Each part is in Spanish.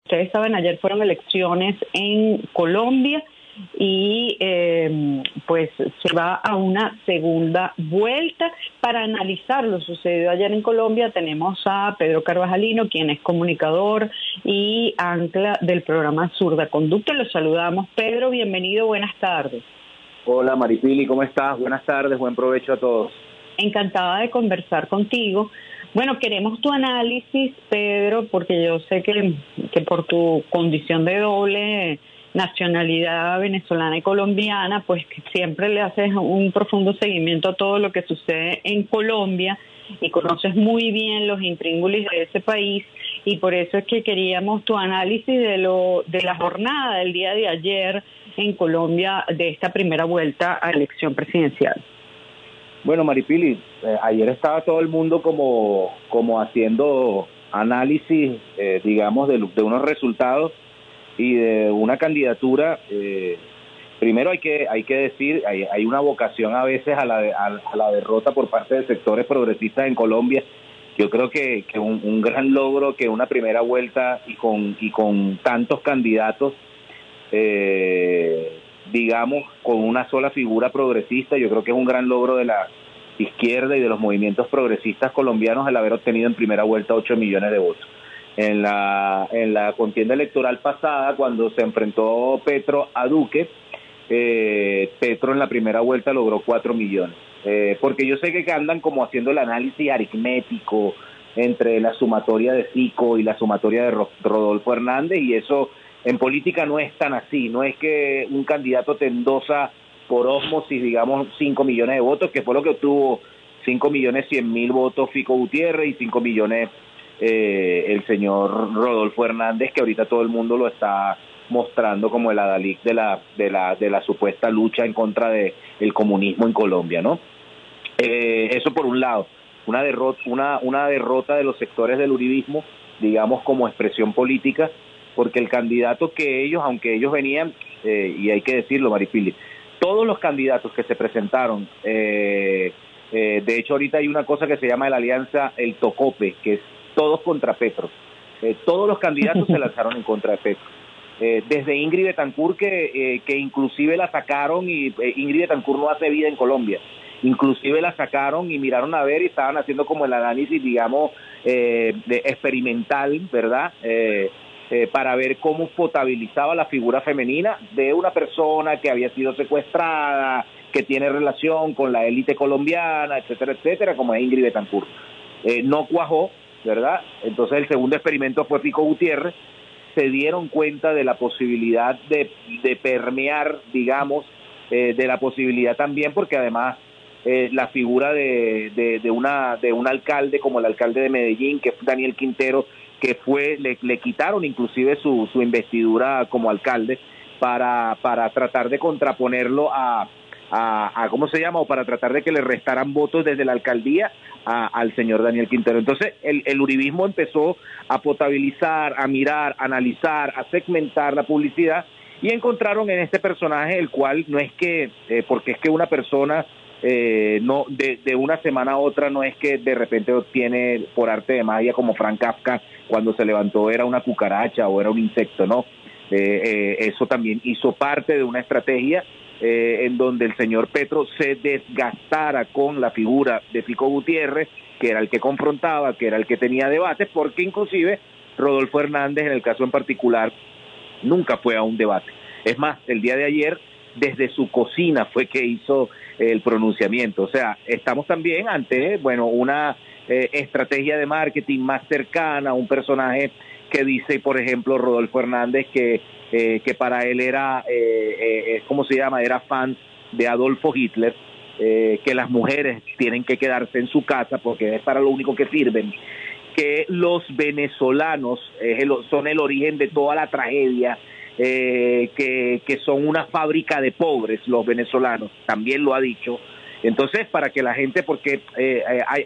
ustedes saben, ayer fueron elecciones en Colombia y pues se va a una segunda vuelta. Para analizar lo sucedido ayer en Colombia tenemos a Pedro Carvajalino, quien es comunicador y ancla del programa Zurda Conducto. Los saludamos. Pedro, bienvenido, buenas tardes. Hola Maripili, ¿cómo estás? Buenas tardes, buen provecho a todos. Encantada de conversar contigo. Bueno, queremos tu análisis, Pedro, porque yo sé que por tu condición de doble nacionalidad venezolana y colombiana, pues que siempre le haces un profundo seguimiento a todo lo que sucede en Colombia y conoces muy bien los intríngulis de ese país, y por eso es que queríamos tu análisis de la jornada del día de ayer en Colombia de esta primera vuelta a elección presidencial. Bueno, Maripili, ayer estaba todo el mundo como haciendo análisis, digamos, de unos resultados y de una candidatura. Primero hay que decir, hay una vocación a veces a la derrota por parte de sectores progresistas en Colombia. Yo creo que un gran logro que una primera vuelta y con tantos candidatos, digamos, con una sola figura progresista, yo creo que es un gran logro de la izquierda y de los movimientos progresistas colombianos el haber obtenido en primera vuelta 8 millones de votos. En la contienda electoral pasada, cuando se enfrentó Petro a Duque, Petro en la primera vuelta logró 4 millones. Porque yo sé que andan como haciendo el análisis aritmético entre la sumatoria de Fico y la sumatoria de Rodolfo Hernández, y eso en política no es tan así. No es que un candidato te endosa por ósmosis, digamos, 5 millones de votos, que fue lo que obtuvo 5.100.000 votos Fico Gutiérrez y 5 millones el señor Rodolfo Hernández, que ahorita todo el mundo lo está mostrando como el adalid de la supuesta lucha en contra del comunismo en Colombia, ¿no? Eso por un lado, una derrota de los sectores del uribismo, digamos, como expresión política, porque el candidato que ellos, aunque ellos venían, y hay que decirlo, Maripili, todos los candidatos que se presentaron, de hecho ahorita hay una cosa que se llama la alianza El Tocope, que es todos contra Petro. Todos los candidatos se lanzaron en contra de Petro. Desde Ingrid Betancourt, que inclusive la sacaron, y Ingrid Betancourt no hace vida en Colombia, inclusive la sacaron y miraron a ver y estaban haciendo como el análisis, digamos, experimental, ¿verdad?, para ver cómo potabilizaba la figura femenina de una persona que había sido secuestrada, que tiene relación con la élite colombiana, etcétera, etcétera, como es Ingrid Betancourt. No cuajó, ¿verdad? Entonces el segundo experimento fue Fico Gutiérrez. Se dieron cuenta de la posibilidad de permear, digamos, de la posibilidad también, porque además la figura de un alcalde como el alcalde de Medellín, que es Daniel Quintero, que le quitaron inclusive su investidura como alcalde para tratar de contraponerlo a ¿cómo se llama? O para tratar de que le restaran votos desde la alcaldía al señor Daniel Quintero. Entonces el uribismo empezó a potabilizar, a mirar, a analizar, a segmentar la publicidad, y encontraron en este personaje, el cual no es que, porque es que una persona no de una semana a otra no es que de repente obtiene por arte de magia, como Frank Kafka cuando se levantó era una cucaracha o era un insecto, ¿no? Eso también hizo parte de una estrategia en donde el señor Petro se desgastara con la figura de Fico Gutiérrez, que era el que confrontaba, que era el que tenía debates, porque inclusive Rodolfo Hernández, en el caso en particular, nunca fue a un debate. Es más, el día de ayer, desde su cocina fue que hizo el pronunciamiento. O sea, estamos también ante, bueno, una estrategia de marketing más cercana, un personaje que dice, por ejemplo, Rodolfo Hernández, que para él era, ¿cómo se llama?, era fan de Adolfo Hitler, que las mujeres tienen que quedarse en su casa porque es para lo único que sirven, que los venezolanos son el origen de toda la tragedia, que son una fábrica de pobres los venezolanos, también lo ha dicho. Entonces, para que la gente, porque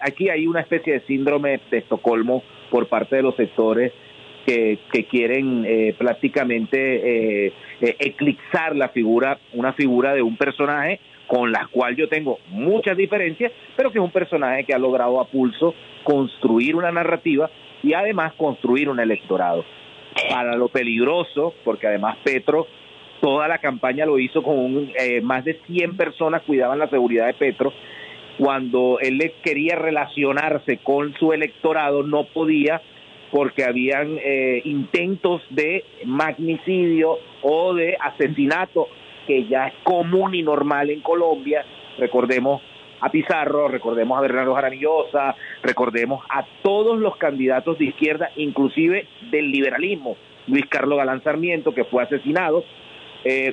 aquí hay una especie de síndrome de Estocolmo por parte de los sectores que quieren prácticamente eclipsar una figura de un personaje con la cual yo tengo muchas diferencias, pero que es un personaje que ha logrado a pulso construir una narrativa y además construir un electorado. para lo peligroso, porque además Petro, toda la campaña lo hizo con más de 100 personas cuidaban la seguridad de Petro. Cuando él quería relacionarse con su electorado, no podía, porque habían intentos de magnicidio o de asesinato, que ya es común y normal en Colombia. Recordemos a Pizarro, recordemos a Bernardo Jaramillosa, recordemos a todos los candidatos de izquierda, inclusive del liberalismo, Luis Carlos Galán Sarmiento, que fue asesinado.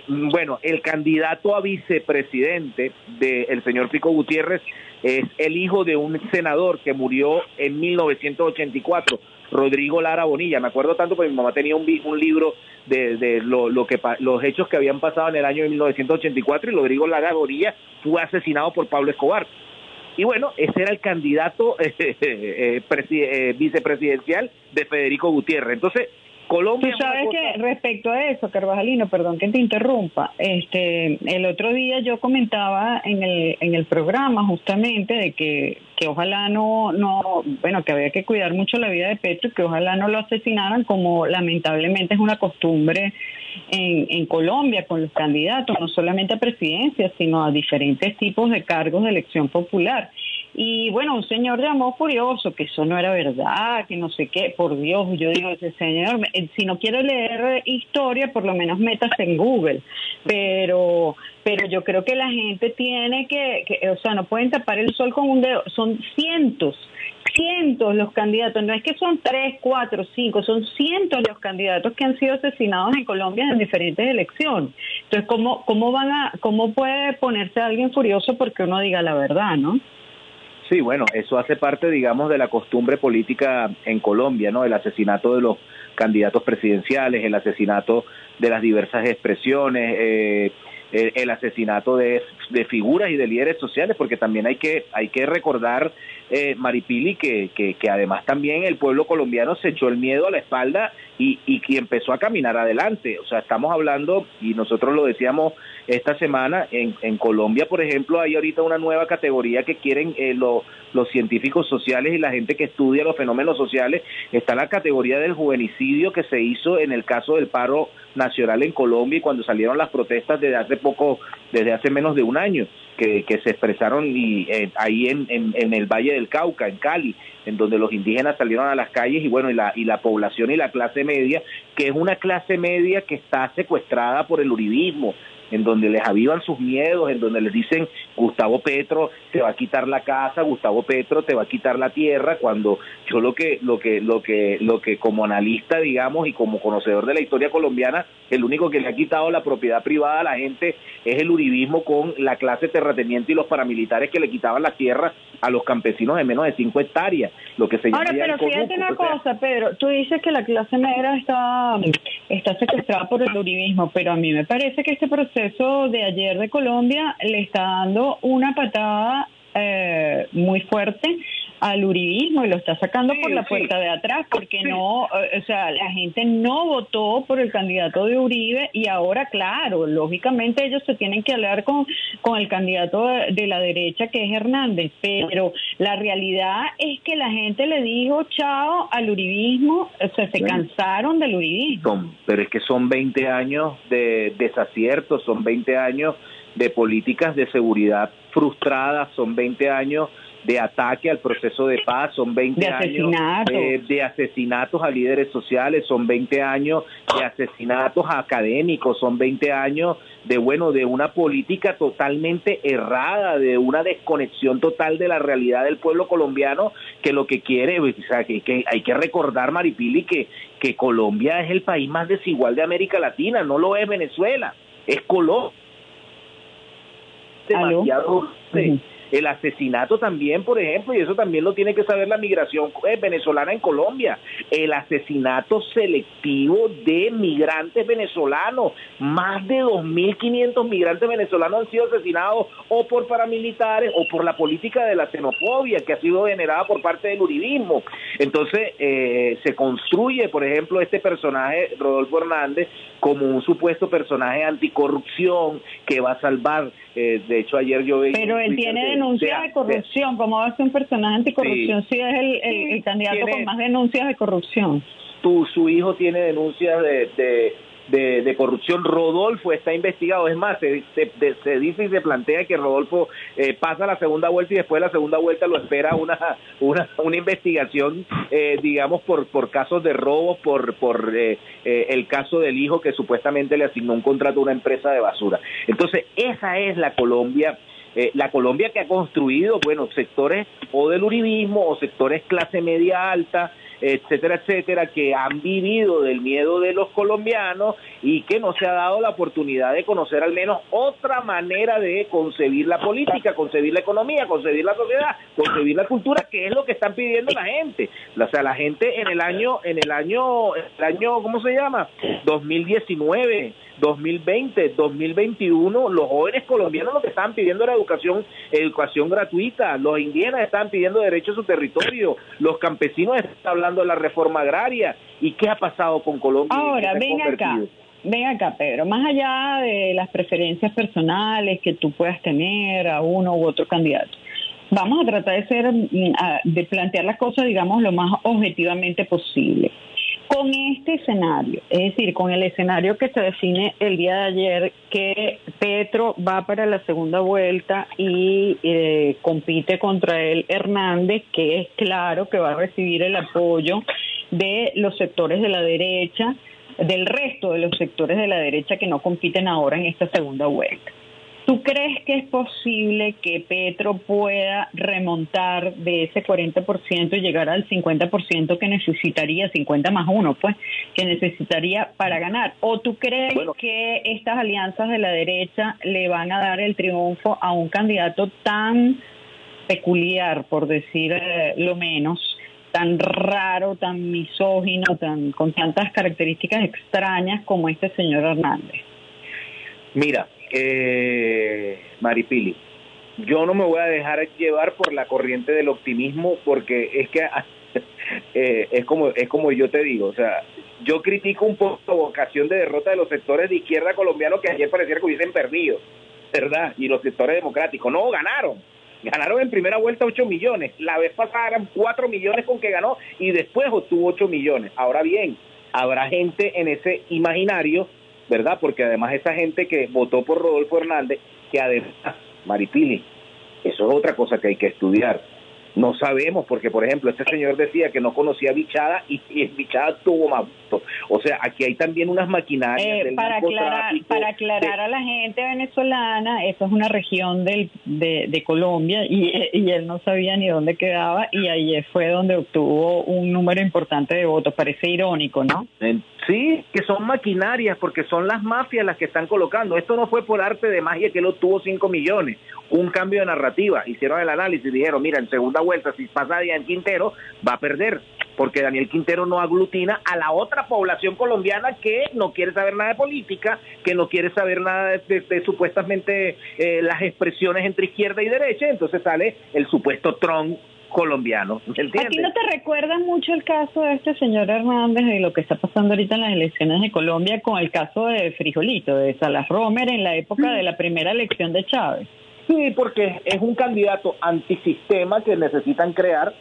Bueno, el candidato a vicepresidente del señor Pico Gutiérrez es el hijo de un senador que murió en 1984, Rodrigo Lara Bonilla. Me acuerdo tanto porque mi mamá tenía un libro de los hechos que habían pasado en el año de 1984, y Rodrigo Lara Bonilla fue asesinado por Pablo Escobar. Y bueno, ese era el candidato vicepresidencial de Federico Gutiérrez. Entonces, Colombia. Tú sabes que respecto a eso, Carvajalino, perdón que te interrumpa, el otro día yo comentaba en el programa justamente de que ojalá bueno, que había que cuidar mucho la vida de Petro y que ojalá no lo asesinaran, como lamentablemente es una costumbre en Colombia con los candidatos, no solamente a presidencia, sino a diferentes tipos de cargos de elección popular. Y bueno, un señor llamó furioso que eso no era verdad, que no sé qué. Por Dios, yo digo, ese señor, si no quiere leer historia, por lo menos métase en Google. Pero yo creo que la gente tiene que, o sea, no pueden tapar el sol con un dedo. Son cientos los candidatos, no es que son 3, 4, 5, son cientos los candidatos que han sido asesinados en Colombia en diferentes elecciones. Entonces, ¿cómo puede ponerse alguien furioso porque uno diga la verdad, no? Sí, bueno, eso hace parte, digamos, de la costumbre política en Colombia, ¿no? El asesinato de los candidatos presidenciales, el asesinato de las diversas expresiones, el asesinato de figuras y de líderes sociales, porque también hay que recordar, Maripili, que además también el pueblo colombiano se echó el miedo a la espalda y empezó a caminar adelante. O sea, estamos hablando, y nosotros lo decíamos esta semana, en Colombia, por ejemplo, hay ahorita una nueva categoría que quieren los científicos sociales y la gente que estudia los fenómenos sociales. Está la categoría del juvenicidio que se hizo en el caso del paro nacional en Colombia, y cuando salieron las protestas desde hace menos de un año, que se expresaron ahí en el Valle del Cauca, en Cali, en donde los indígenas salieron a las calles, y bueno, y la población y la clase media, que es una clase media que está secuestrada por el uribismo, en donde les avivan sus miedos, en donde les dicen Gustavo Petro te va a quitar la casa, Gustavo Petro te va a quitar la tierra, cuando yo lo que como analista, digamos, y como conocedor de la historia colombiana, el único que le ha quitado la propiedad privada a la gente es el uribismo, con la clase terrateniente y los paramilitares que le quitaban la tierra a los campesinos de menos de 5 hectáreas, lo que se llama. Ahora, pero fíjate una cosa, Pedro, tú dices que la clase negra está secuestrada por el uribismo, pero a mí me parece que este proceso de ayer de Colombia le está dando una patada muy fuerte al uribismo y lo está sacando por la puerta de atrás, porque no, o sea, la gente no votó por el candidato de Uribe, y ahora, claro, lógicamente ellos se tienen que hablar con el candidato de la derecha, que es Hernández, pero la realidad es que la gente le dijo chao al uribismo, o sea, se cansaron del uribismo. Pero es que son 20 años de desaciertos, son 20 años de políticas de seguridad frustradas, son 20 años de ataque al proceso de paz, son 20 años de asesinatos a líderes sociales, son 20 años de asesinatos a académicos, son 20 años de una política totalmente errada, de una desconexión total de la realidad del pueblo colombiano, que lo que quiere, o sea, que hay que recordar, Maripili, que Colombia es el país más desigual de América Latina, no lo es Venezuela, es Colombia. Demasiado. El asesinato también, por ejemplo, y eso también lo tiene que saber la migración venezolana en Colombia, el asesinato selectivo de migrantes venezolanos. Más de 2.500 migrantes venezolanos han sido asesinados o por paramilitares o por la política de la xenofobia que ha sido generada por parte del uribismo. Entonces se construye, por ejemplo, este personaje, Rodolfo Hernández, como un supuesto personaje anticorrupción que va a salvar. De hecho, ayer yo veía... Pero él tiene denuncias de corrupción. ¿Cómo va a ser un personaje anticorrupción si es el candidato con más denuncias de corrupción? su hijo tiene denuncias de corrupción. Rodolfo está investigado. Es más, se dice y se plantea que Rodolfo pasa la segunda vuelta y después de la segunda vuelta lo espera una investigación, digamos, por casos de robo, por el caso del hijo que supuestamente le asignó un contrato a una empresa de basura. Entonces, esa es la Colombia que ha construido, bueno, sectores o del uribismo o sectores clase media alta, etcétera, etcétera, que han vivido del miedo de los colombianos y que no se ha dado la oportunidad de conocer al menos otra manera de concebir la política, concebir la economía, concebir la sociedad, concebir la cultura, que es lo que están pidiendo la gente. O sea, la gente en el año, ¿cómo se llama? 2019, 2020, 2021, los jóvenes colombianos lo que estaban pidiendo era educación gratuita, los indígenas estaban pidiendo derecho a su territorio, los campesinos están hablando de la reforma agraria. ¿Y qué ha pasado con Colombia? Ahora, ven acá, Pedro, más allá de las preferencias personales que tú puedas tener a uno u otro candidato, vamos a tratar de plantear las cosas, digamos, lo más objetivamente posible. Con este escenario, es decir, con el escenario que se define el día de ayer, que Petro va para la segunda vuelta y compite contra él Hernández, que es claro que va a recibir el apoyo de los sectores de la derecha, del resto de los sectores de la derecha que no compiten ahora en esta segunda vuelta. ¿Tú crees que es posible que Petro pueda remontar de ese 40% y llegar al 50% que necesitaría, 50 más 1, pues, que necesitaría para ganar? ¿O tú crees que estas alianzas de la derecha le van a dar el triunfo a un candidato tan peculiar, por decir lo menos, tan raro, tan misógino, con tantas características extrañas como este señor Hernández? Mira, Maripili, yo no me voy a dejar llevar por la corriente del optimismo, porque es que es como yo te digo, o sea, yo critico un poco la vocación de derrota de los sectores de izquierda colombianos que ayer pareciera que hubiesen perdido, ¿verdad? Y los sectores democráticos, no, ganaron en primera vuelta 8 millones, la vez pasada eran 4 millones con que ganó y después obtuvo 8 millones. Ahora bien, habrá gente en ese imaginario, ¿verdad? Porque además esa gente que votó por Rodolfo Hernández, que además, Maripili, eso es otra cosa que hay que estudiar. No sabemos, porque por ejemplo, este señor decía que no conocía a Bichada y Bichada tuvo más votos. O sea, aquí hay también unas maquinarias del narcotráfico. Para aclarar a la gente venezolana, eso es una región de Colombia y él no sabía ni dónde quedaba y ahí fue donde obtuvo un número importante de votos. Parece irónico, ¿no? Sí, que son maquinarias, porque son las mafias las que están colocando. Esto no fue por arte de magia que él obtuvo 5 millones. Un cambio de narrativa. Hicieron el análisis y dijeron, mira, en segunda vuelta, si pasa Daniel Quintero, va a perder, porque Daniel Quintero no aglutina a la otra población colombiana que no quiere saber nada de política, que no quiere saber nada de supuestamente las expresiones entre izquierda y derecha. Entonces sale el supuesto Trump colombiano, ¿entiendes? ¿A ti no te recuerda mucho el caso de este señor Hernández y lo que está pasando ahorita en las elecciones de Colombia con el caso de Frijolito, de Salas Romer en la época de la primera elección de Chávez? Sí, porque es un candidato antisistema que necesitan crear,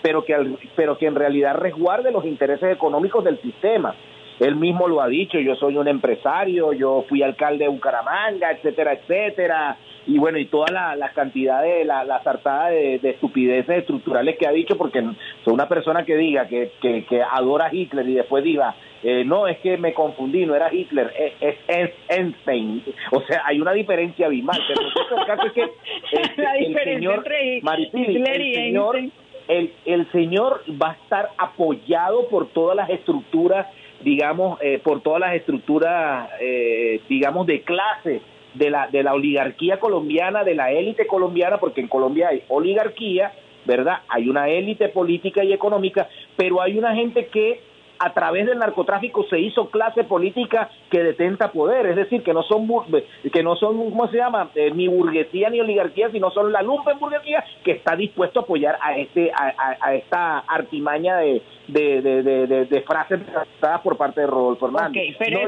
pero que en realidad resguarde los intereses económicos del sistema. Él mismo lo ha dicho, yo soy un empresario, yo fui alcalde de Bucaramanga, etcétera, etcétera, y bueno, y toda la cantidad de la sartada de estupideces estructurales que ha dicho, porque soy una persona que diga que adora a Hitler y después diga, no, es que me confundí, no era Hitler, es Einstein. O sea, hay una diferencia abismal, pero el caso es que la diferencia entre Hitler y Einstein. El señor va a estar apoyado por todas las estructuras, digamos, digamos, de clase de la oligarquía colombiana, de la élite colombiana, porque en Colombia hay oligarquía, ¿verdad? Hay una élite política y económica, pero hay una gente que a través del narcotráfico se hizo clase política que detenta poder, es decir, que no son ¿cómo se llama? Ni burguesía ni oligarquía, sino son la lumpenburguesía que está dispuesto a apoyar a esta artimaña de frases dadas por parte de Rodolfo Hernández. Okay, pero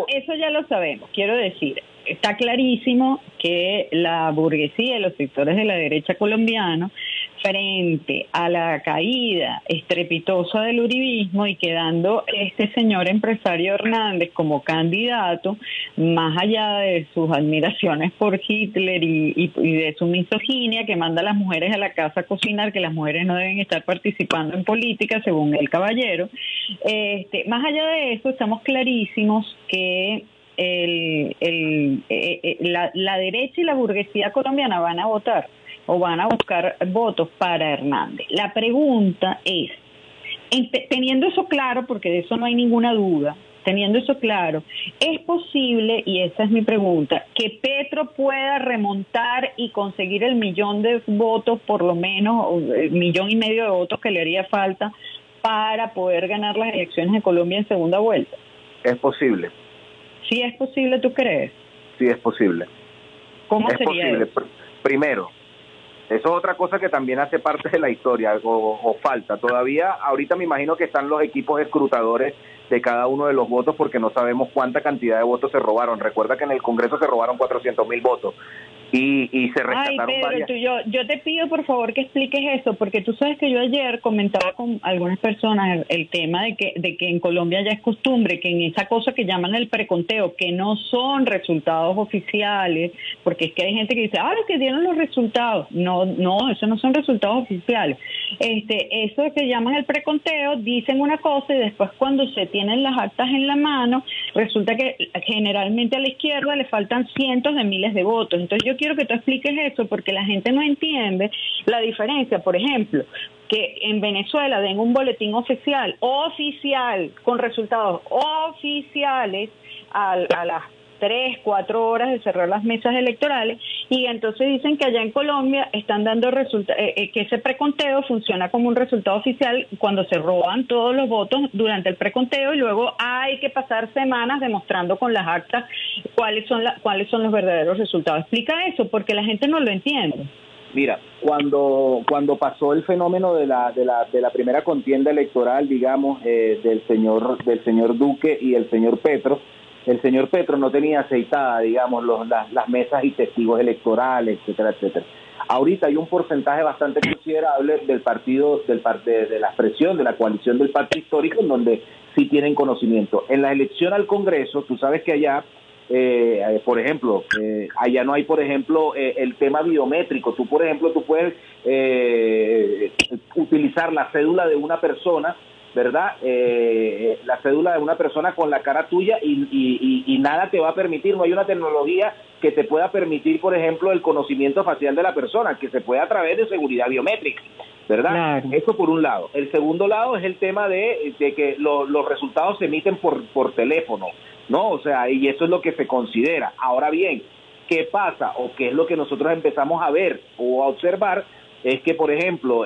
eso ya lo sabemos. Quiero decir, está clarísimo que la burguesía y los sectores de la derecha colombiana frente a la caída estrepitosa del uribismo y quedando este señor empresario Hernández como candidato, más allá de sus admiraciones por Hitler y de su misoginia, que manda a las mujeres a la casa a cocinar, que las mujeres no deben estar participando en política, según el caballero, más allá de eso, estamos clarísimos que la derecha y la burguesía colombiana van a votar o van a buscar votos para Hernández. La pregunta es, teniendo eso claro, porque de eso no hay ninguna duda, teniendo eso claro, ¿es posible, y esa es mi pregunta, que Petro pueda remontar y conseguir el 1.000.000 de votos, por lo menos, o el 1,5 millones de votos que le haría falta para poder ganar las elecciones de Colombia en segunda vuelta? Es posible. ¿Sí es posible, tú crees? Sí es posible. ¿Cómo sería posible? eso? Primero, eso es otra cosa que también hace parte de la historia, o falta. Todavía, ahorita me imagino que están los equipos escrutadores de cada uno de los votos porque no sabemos cuánta cantidad de votos se robaron. Recuerda que en el Congreso se robaron 400.000 votos y se rescataron Pedro, varias. yo te pido por favor que expliques eso, porque tú sabes que yo ayer comentaba con algunas personas el tema de que en Colombia ya es costumbre que en esa cosa que llaman el preconteo, que no son resultados oficiales, porque es que hay gente que dice, que dieron los resultados. No, eso no son resultados oficiales. Eso que llaman el preconteo, dicen una cosa y después cuando se tienen las actas en la mano, resulta que generalmente a la izquierda le faltan cientos de miles de votos. Entonces yo quiero que tú expliques eso porque la gente no entiende la diferencia. Por ejemplo, que en Venezuela den un boletín oficial, con resultados oficiales a las 3-4 horas de cerrar las mesas electorales, y entonces dicen que allá en Colombia están dando que ese preconteo funciona como un resultado oficial cuando se roban todos los votos durante el preconteo y luego hay que pasar semanas demostrando con las actas cuáles son los verdaderos resultados. Explica eso porque la gente no lo entiende. Mira, cuando pasó el fenómeno de la primera contienda electoral, digamos, del señor Duque y el señor Petro no tenía aceitada, digamos, las mesas y testigos electorales, etcétera, etcétera. Ahorita hay un porcentaje bastante considerable del partido, de la expresión de la coalición del pacto histórico, en donde sí tienen conocimiento. En la elección al Congreso, tú sabes que allá, por ejemplo, allá no hay, por ejemplo, el tema biométrico. Tú, por ejemplo, tú puedes utilizar la cédula de una persona, ¿verdad? La cédula de una persona con la cara tuya y nada te va a permitir, no hay una tecnología que te pueda permitir, por ejemplo, el conocimiento facial de la persona, que se puede a través de seguridad biométrica, ¿verdad? Claro. Eso por un lado. El segundo lado es el tema de que los resultados se emiten por teléfono, ¿no? O sea, y eso es lo que se considera. Ahora bien, ¿qué pasa? O qué es lo que nosotros empezamos a ver o a observar, es que, por ejemplo,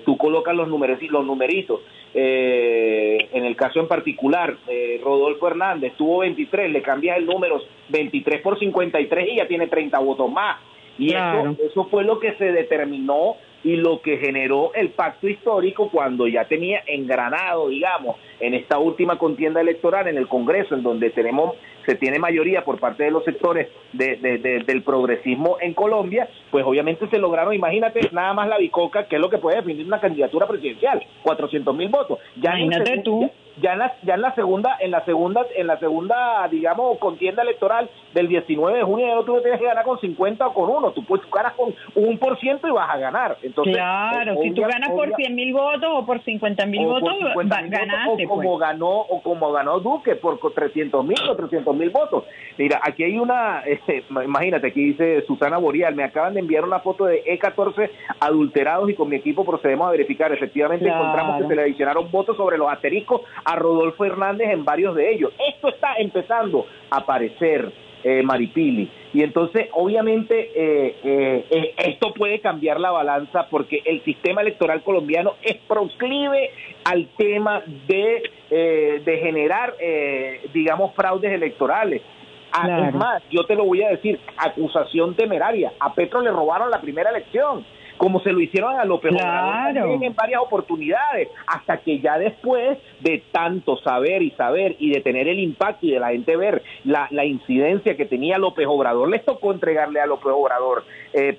tú colocas los numeritos. En el caso en particular, Rodolfo Hernández tuvo 23, le cambias el número 23 por 53 y ya tiene 30 votos más. Y claro, eso fue lo que se determinó y lo que generó el pacto histórico cuando ya tenía engranado, digamos, en esta última contienda electoral en el Congreso, en donde se tiene mayoría por parte de los sectores del progresismo en Colombia, pues obviamente se lograron, imagínate, nada más la bicoca, que es lo que puede definir una candidatura presidencial, 400.000 votos. Imagínate tú. Ya en la segunda, digamos, contienda electoral del 19 de junio, ya no tú tienes que ganar con 50 o con 1, tú ganas con 1% y vas a ganar. Entonces, claro, si tú ganas por 100.000 votos o por 50.000 votos, ganaste. O como ganó Duque por 300.000 o 400.000 votos. Mira, aquí hay imagínate, aquí dice Susana Boreal, me acaban de enviar una foto de E14 adulterados y con mi equipo procedemos a verificar. Efectivamente, claro, encontramos que se le adicionaron votos sobre los asteriscos a Rodolfo Hernández en varios de ellos. Esto está empezando a aparecer, Maripili, y entonces obviamente esto puede cambiar la balanza porque el sistema electoral colombiano es proclive al tema de generar, digamos, fraudes electorales. Claro. Es más, yo te lo voy a decir, acusación temeraria. A Petro le robaron la primera elección como se lo hicieron a López Claro. Obrador también en varias oportunidades, hasta que ya después de tanto saber y de tener el impacto y de la gente ver la incidencia que tenía López Obrador, les tocó entregarle a López Obrador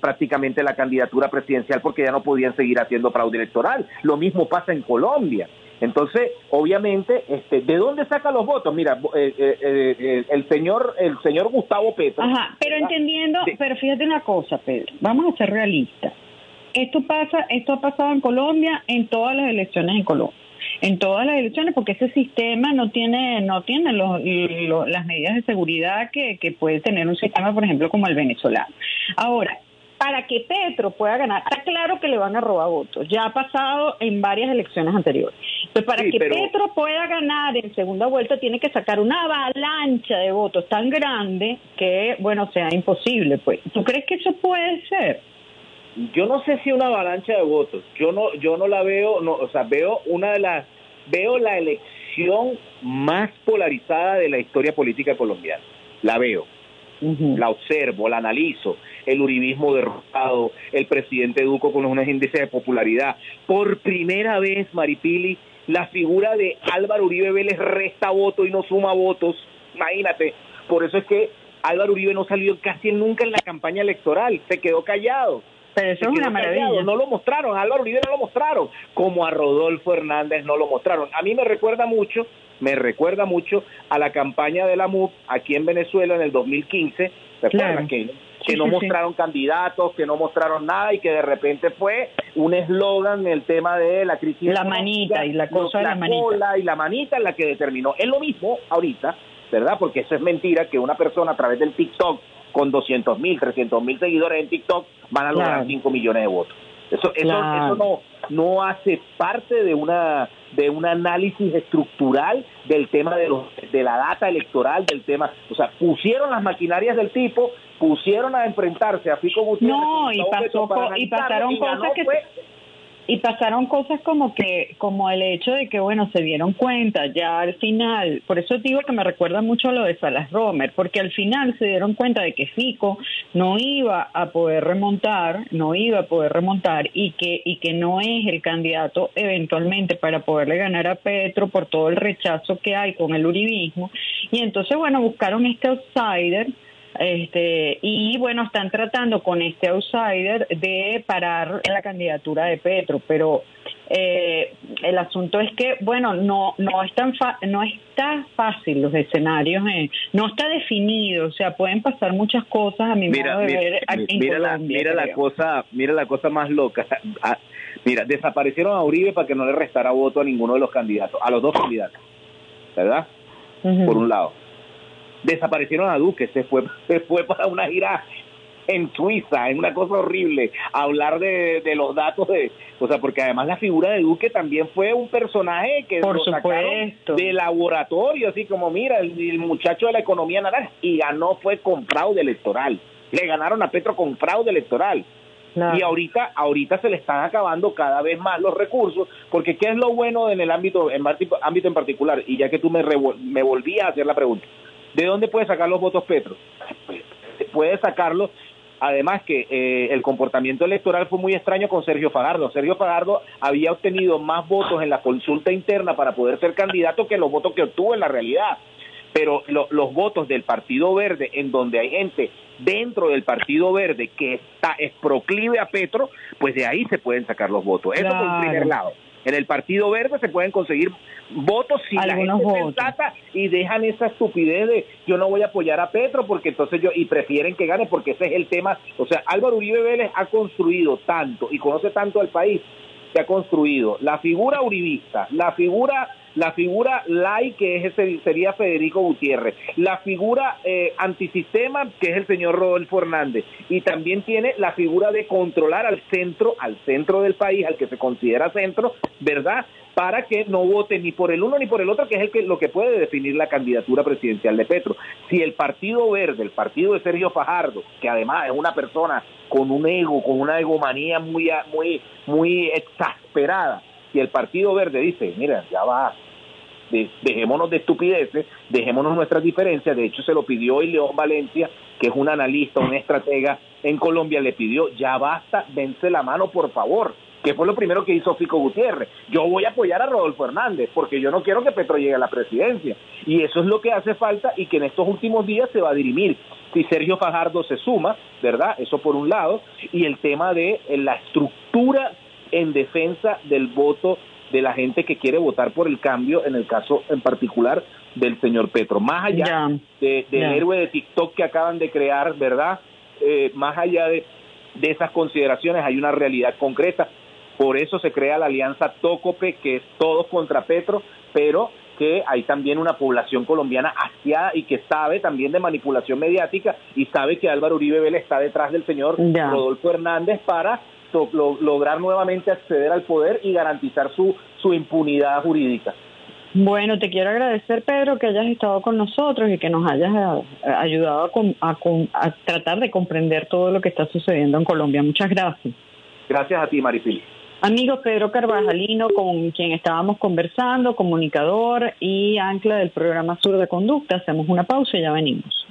prácticamente la candidatura presidencial porque ya no podían seguir haciendo fraude electoral. Lo mismo pasa en Colombia. Entonces, obviamente, ¿de dónde saca los votos? Mira, el señor Gustavo Petro. Ajá, pero entendiendo, pero fíjate una cosa, Pedro, vamos a ser realistas. Esto ha pasado en Colombia en todas las elecciones en Colombia. En todas las elecciones, porque ese sistema no tiene las medidas de seguridad que puede tener un sistema, por ejemplo, como el venezolano. Ahora, para que Petro pueda ganar, está claro que le van a robar votos, ya ha pasado en varias elecciones anteriores. Entonces, para que Petro pueda ganar en segunda vuelta, tiene que sacar una avalancha de votos tan grande que, bueno, sea imposible, pues. ¿Tú crees que eso puede ser? Yo no sé si una avalancha de votos, yo no la veo, no, o sea, veo la elección más polarizada de la historia política colombiana, la veo. La observo, la analizo, el uribismo derrotado, el presidente Duque con unos índices de popularidad. Por primera vez, Maripili, la figura de Álvaro Uribe Vélez resta votos y no suma votos, imagínate. Por eso es que Álvaro Uribe no salió casi nunca en la campaña electoral, se quedó callado. Pero eso es una maravilla. No lo mostraron, a Álvaro Uribe no lo mostraron, como a Rodolfo Hernández no lo mostraron. A mí me recuerda mucho a la campaña de la MUD aquí en Venezuela en el 2015, ¿recuerdan? Claro. Que no mostraron candidatos, que no mostraron nada y que de repente fue un eslogan el tema de la crisis. La manita y la cosa de la manita. Cola y la manita en la que determinó. Es lo mismo ahorita, ¿verdad? Porque eso es mentira que una persona a través del TikTok con 200,000, 300,000 seguidores en TikTok van a lograr 5 millones de votos. Eso no hace parte de un análisis estructural del tema de la data electoral, del tema, o sea, pusieron las maquinarias del tipo, pusieron a enfrentarse a Fico Gutiérrez. No, y pasaron cosas como el hecho de que, bueno, se dieron cuenta ya al final, por eso digo que me recuerda mucho a lo de Salas Romer, porque al final se dieron cuenta de que Fico no iba a poder remontar y que no es el candidato eventualmente para poderle ganar a Petro por todo el rechazo que hay con el uribismo, y entonces, bueno, buscaron este outsider. Y bueno, están tratando con este outsider de parar la candidatura de Petro, pero el asunto es que, bueno, no está fácil los escenarios, no está definido, o sea, pueden pasar muchas cosas a mi modo de ver en Colombia. Mira la cosa más loca. Mira, desaparecieron a Uribe para que no le restara voto a ninguno de los candidatos, a los dos candidatos, ¿verdad? Por un lado. Desaparecieron a Duque, se fue para una gira en Suiza, en una cosa horrible, a hablar de los datos o sea, porque además la figura de Duque también fue un personaje que por lo sacaron de laboratorio, así como mira, el muchacho de la economía naranja, y ganó fue con fraude electoral, le ganaron a Petro con fraude electoral. Claro. Y ahorita se le están acabando cada vez más los recursos, porque ¿qué es lo bueno en el ámbito en particular? Y ya que tú me volvías a hacer la pregunta, ¿de dónde puede sacar los votos Petro? Puede sacarlos, además que el comportamiento electoral fue muy extraño con Sergio Fajardo. Sergio Fajardo había obtenido más votos en la consulta interna para poder ser candidato que los votos que obtuvo en la realidad. Pero los votos del Partido Verde, en donde hay gente dentro del Partido Verde que es proclive a Petro, pues de ahí se pueden sacar los votos. Eso por un primer lado. En el Partido Verde se pueden conseguir votos si la gente se ensata y dejan esa estupidez de yo no voy a apoyar a Petro porque entonces y prefieren que gane, porque ese es el tema. O sea, Álvaro Uribe Vélez ha construido tanto y conoce tanto al país que ha construido la figura uribista, la figura lai, que sería Federico Gutiérrez, la figura antisistema, que es el señor Rodolfo Hernández, y también tiene la figura de controlar al centro del país, al que se considera centro, ¿verdad?, para que no vote ni por el uno ni por el otro, que es lo que puede definir la candidatura presidencial de Petro. Si el Partido Verde, el partido de Sergio Fajardo, que además es una persona con un ego, con una egomanía muy exasperada, si el Partido Verde dice, mira, ya va, dejémonos de estupideces, dejémonos nuestras diferencias. De hecho se lo pidió hoy León Valencia, que es un analista, un estratega en Colombia le pidió, ya basta, vence la mano por favor, que fue lo primero que hizo Fico Gutiérrez. Yo voy a apoyar a Rodolfo Hernández, porque yo no quiero que Petro llegue a la presidencia, y eso es lo que hace falta y que en estos últimos días se va a dirimir. Si Sergio Fajardo se suma, ¿verdad? Eso por un lado, y el tema de la estructura en defensa del voto de la gente que quiere votar por el cambio, en el caso en particular del señor Petro. Más allá del héroe de TikTok que acaban de crear, ¿verdad? Más allá de esas consideraciones hay una realidad concreta. Por eso se crea la alianza Tócope, que es todos contra Petro, pero que hay también una población colombiana hastiada y que sabe también de manipulación mediática y sabe que Álvaro Uribe Vélez está detrás del señor Rodolfo Hernández para lograr nuevamente acceder al poder y garantizar su impunidad jurídica. Bueno, te quiero agradecer, Pedro, que hayas estado con nosotros y que nos hayas ayudado a tratar de comprender todo lo que está sucediendo en Colombia. Muchas gracias. Gracias a ti, Maripili. Amigos, Pedro Carvajalino, con quien estábamos conversando, comunicador y ancla del programa Sur de Conducta. Hacemos una pausa y ya venimos.